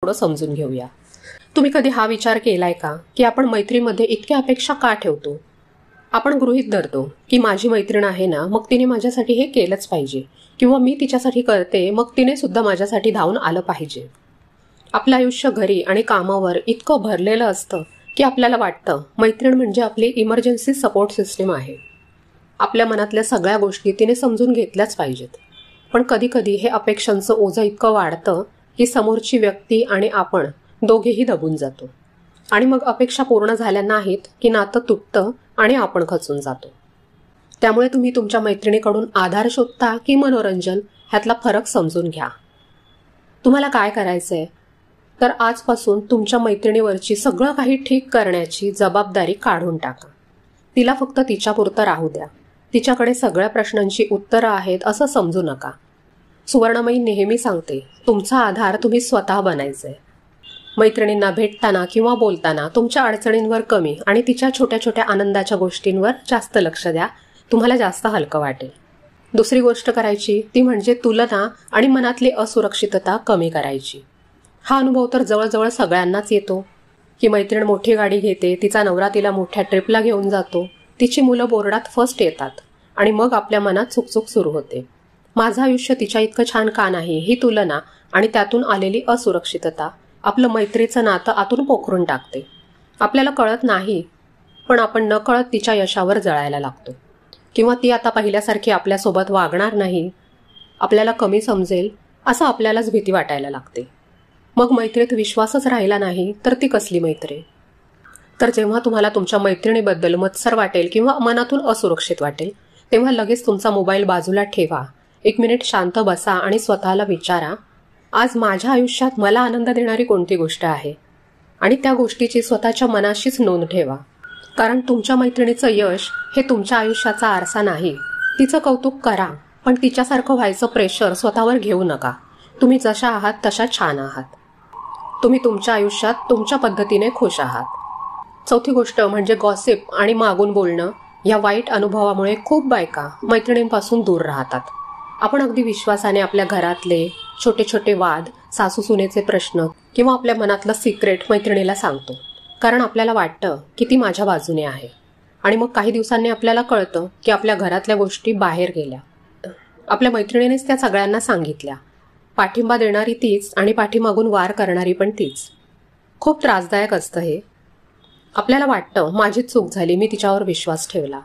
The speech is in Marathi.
थोडं समजून घेऊया. तुम्ही कधी हा विचार केलाय का की आपण मैत्रीमध्ये इतक्या अपेक्षा का ठेवतो? आपण गृहीत धरतो की माझी मैत्रीण आहे ना, मग तिने माझ्यासाठी हे केलंच पाहिजे, किंवा मी तिच्यासाठी करते मग तिने सुद्धा माझ्यासाठी धावून आलं पाहिजे. आपलं आयुष्य घरी आणि कामावर इतकं भरलेलं असतं की आपल्याला वाटतं मैत्रीण म्हणजे आपली इमर्जन्सी सपोर्ट सिस्टीम आहे. आपल्या मनातल्या सगळ्या गोष्टी तिने समजून घेतल्याच पाहिजेत. पण कधीकधी हे अपेक्षांचं ओझं इतकं वाढतं की समोरची व्यक्ती आणि आपण दोघेही दबून जातो. आणि मग अपेक्षा पूर्ण झाल्या नाहीत की नातं तुटतं आणि आपण खचून जातो. त्यामुळे तुम्ही तुमच्या मैत्रिणीकडून आधार शोधता की मनोरंजन, ह्यातला फरक समजून घ्या. तुम्हाला काय करायचंय तर आजपासून तुमच्या मैत्रिणीवरची सगळं काही ठीक करण्याची जबाबदारी काढून टाका. तिला फक्त तिच्यापुरतं राहू द्या. तिच्याकडे सगळ्या प्रश्नांची उत्तरं आहेत असं समजू नका. सुवर्णमयी नेहमी सांगते, तुमचा आधार तुम्ही स्वतः बनायचंय. मैत्रिणींना भेटताना किंवा बोलताना तुमच्या अडचणींवर कमी आणि तिच्या छोट्या छोट्या आनंदाच्या गोष्टींवर जास्त लक्ष द्या. तुम्हाला जास्त हलकं वाटेल. दुसरी गोष्ट करायची ती म्हणजे तुलना आणि मनातली असुरक्षितता कमी करायची. हा अनुभव तर जवळजवळ सगळ्यांनाच येतो की मैत्रीण मोठी गाडी घेते, तिचा नवरा तिला मोठ्या ट्रिपला घेऊन जातो, तिची मुलं बोर्डात फर्स्ट येतात आणि मग आपल्या मनात चुकचुक सुरू होते. माझं आयुष्य तिच्या इतकं छान का नाही? ही तुलना आणि त्यातून आलेली असुरक्षितता आपलं मैत्रीचं नातं आतून पोखरून टाकते. आपल्याला कळत नाही पण आपण नकळत तिच्या यशावर जळायला लागतो. किंवा ती आता पहिल्यासारखी आपल्यासोबत वागणार नाही, आपल्याला कमी समजेल असं आपल्यालाच भीती वाटायला लागते. मग मैत्रीत विश्वासच राहिला नाही तर ती कसली मैत्री? तर जेव्हा तुम्हाला तुमच्या मैत्रिणीबद्दल मत्सर वाटेल किंवा मनातून असुरक्षित वाटेल तेव्हा लगेच तुमचा मोबाईल बाजूला ठेवा. 1 मिनिट शांत बसा आणि स्वतःला विचारा, आज माझ्या आयुष्यात मला आनंद देणारी कोणती गोष्ट आहे? आणि त्या गोष्टीची स्वतःच्या मनाशीच नोंद ठेवा. कारण तुमच्या मैत्रिणीचं यश हे तुमच्या आयुष्याचा आरसा नाही. तिचं कौतुक करा पण तिच्यासारखं व्हायचं प्रेशर स्वतःवर घेऊ नका. तुम्ही जशा आहात तशा छान आहात. तुम्ही तुमच्या आयुष्यात तुमच्या पद्धतीने खुश आहात. चौथी गोष्ट म्हणजे गॉसिप आणि मागून बोलणं. या वाईट अनुभवामुळे खूप बायका मैत्रिणींपासून दूर राहतात. आपण अगदी विश्वासाने आपल्या घरातले छोटे छोटे वाद, सासू सुनेचे प्रश्न किंवा आपल्या मनातलं सिक्रेट मैत्रिणीला सांगतो. कारण आपल्याला वाटतं की ती माझ्या बाजूने आहे. आणि मग काही दिवसांनी आपल्याला कळतं की आपल्या घरातल्या गोष्टी बाहेर गेल्या. आपल्या मैत्रिणीनेच त्या सगळ्यांना सांगितल्या. पाठिंबा देणारी तीच आणि पाठीमागून वार करणारी पण तीच. खूप त्रासदायक असतं हे. आपल्याला वाटतं माझीच चूक झाली, मी तिच्यावर विश्वास ठेवला.